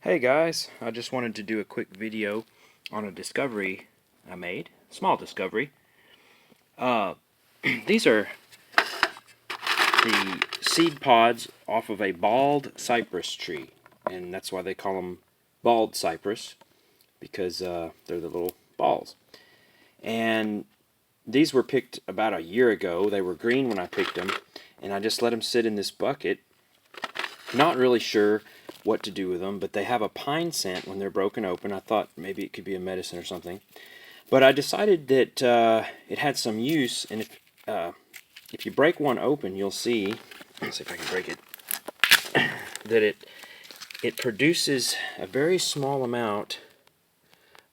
Hey guys, I just wanted to do a quick video on a discovery I made. Small discovery. Uh, these are the seed pods off of a bald cypress tree, and that's why they call them bald cypress, because they're the little balls. And these were picked about a year ago. They were green when I picked them, and I just let them sit in this bucket. Not really sure what to do with them, but they have a pine scent when they're broken open. I thought maybe it could be a medicine or something, but I decided that it had some use. And if you break one open, you'll see. Let's see if I can break it. That it produces a very small amount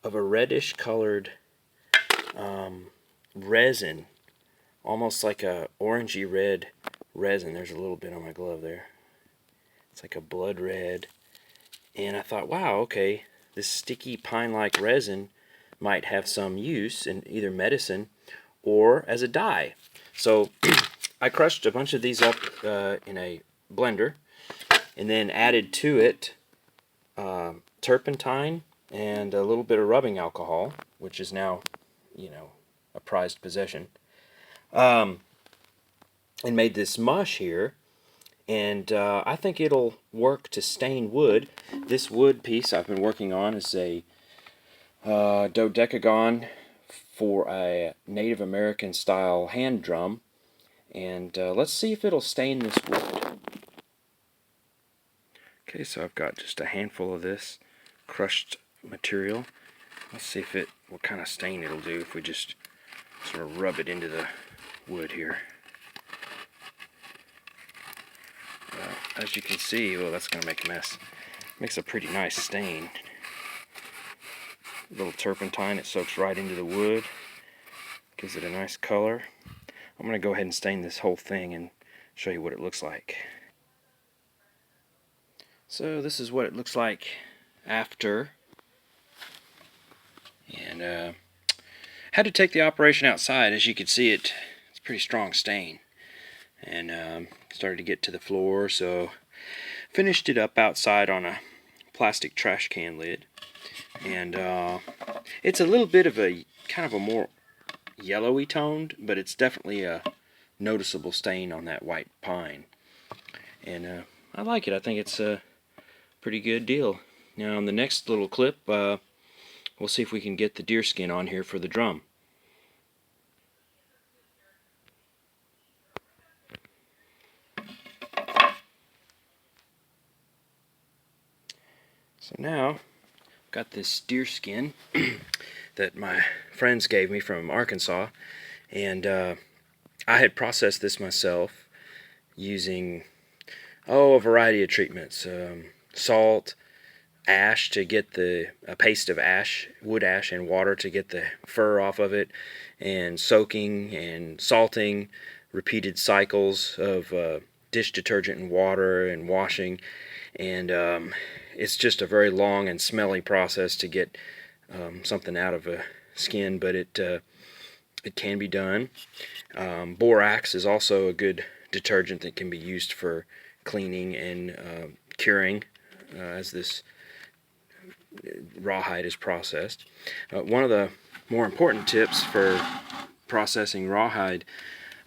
of a reddish colored resin, almost like a orangey red resin. There's a little bit on my glove there. It's like a blood red. And I thought, wow, okay, this sticky pine-like resin might have some use in either medicine or as a dye. So I crushed a bunch of these up in a blender and then added to it terpentine and a little bit of rubbing alcohol, which is now, a prized possession, and made this mush here. And I think it'll work to stain wood. This wood piece I've been working on is a dodecagon for a Native American style hand drum. And let's see if it'll stain this wood. Okay, so I've got just a handful of this crushed material. Let's see what kind of stain it'll do if we just sort of rub it into the wood here. As you can see, well, that's going to make a mess. Makes a pretty nice stain. A little turpentine, it soaks right into the wood, gives it a nice color. I'm going to go ahead and stain this whole thing and show you what it looks like. So this is what it looks like after. And had to take the operation outside. As you can see, it's a pretty strong stain. And started to get to the floor, so finished it up outside on a plastic trash can lid. And it's a little bit of a kind of a more yellowy toned, but it's definitely a noticeable stain on that white pine. And I like it. I think it's a pretty good deal. Now in the next little clip, we'll see if we can get the deer skin on here for the drum. So now, I've got this deer skin that my friends gave me from Arkansas, and I had processed this myself using, a variety of treatments. Salt, ash to get a paste of ash, wood ash and water to get the fur off of it, and soaking and salting, repeated cycles of dish detergent and water and washing. And it's just a very long and smelly process to get something out of a skin, but it can be done. Borax is also a good detergent that can be used for cleaning and curing as this rawhide is processed. One of the more important tips for processing rawhide,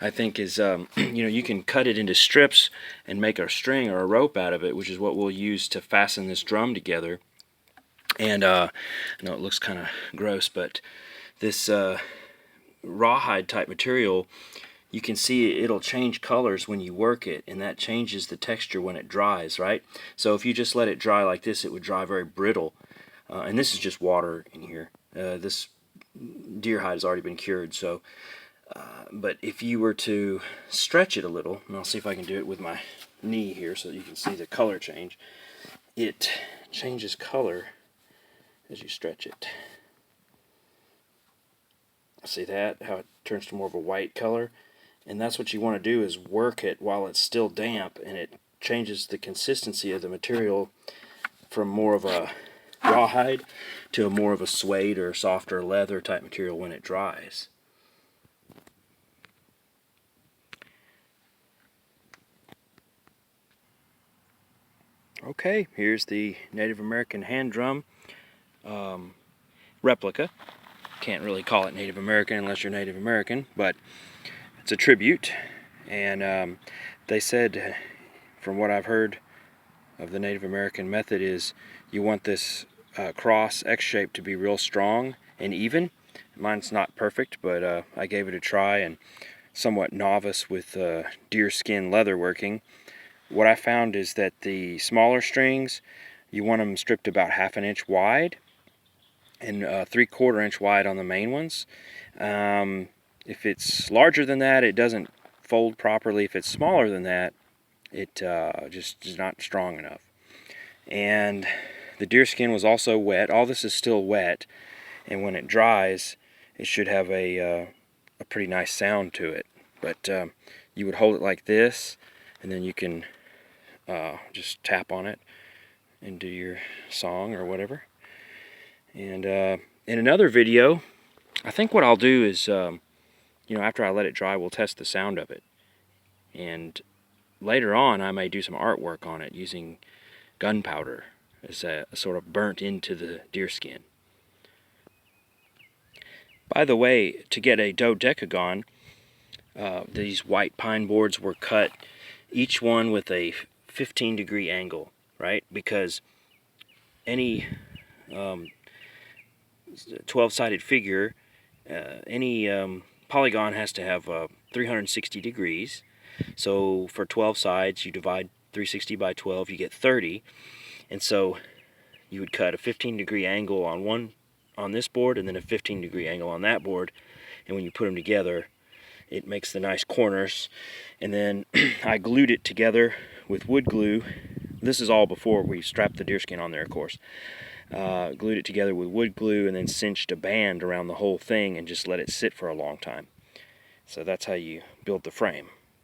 I think, is you can cut it into strips and make a string or a rope out of it, which is what we'll use to fasten this drum together. And I know it looks kind of gross, but this rawhide type material, you can see it'll change colors when you work it, and that changes the texture when it dries, right? So if you just let it dry like this, it would dry very brittle. And this is just water in here. This deer hide has already been cured, so but if you were to stretch it a little, and I'll see if I can do it with my knee here so you can see the color change, it changes color as you stretch it. See that? How it turns to more of a white color? And that's what you want to do, is work it while it's still damp, and it changes the consistency of the material from more of a rawhide to a more of a suede or softer leather type material when it dries. Okay, here's the Native American hand drum replica. Can't really call it Native American unless you're Native American, but it's a tribute. And they said, from what I've heard of the Native American method, is you want this cross X shape to be real strong and even. Mine's not perfect, but I gave it a try, and somewhat novice with deer skin leather working. What I found is that the smaller strings, you want them stripped about 1/2 inch wide and 3/4 inch wide on the main ones. If it's larger than that, it doesn't fold properly. If it's smaller than that, it just is not strong enough. And the deer skin was also wet. All this is still wet, and when it dries, it should have a pretty nice sound to it. But you would hold it like this, and then you can just tap on it and do your song or whatever. And in another video, I think what I'll do is, after I let it dry, we'll test the sound of it. And later on, I may do some artwork on it using gunpowder as a sort of burnt into the deer skin. By the way, to get a dodecagon, these white pine boards were cut, each one with a 15-degree angle, right? Because any 12-sided figure, any polygon has to have 360 degrees. So for 12 sides, you divide 360 by 12, you get 30. And so you would cut a 15-degree angle on this board, and then a 15-degree angle on that board. And when you put them together, it makes the nice corners. And then I glued it together with wood glue. This is all before we strapped the deerskin on there, of course. Glued it together with wood glue and then cinched a band around the whole thing and just let it sit for a long time. So that's how you build the frame.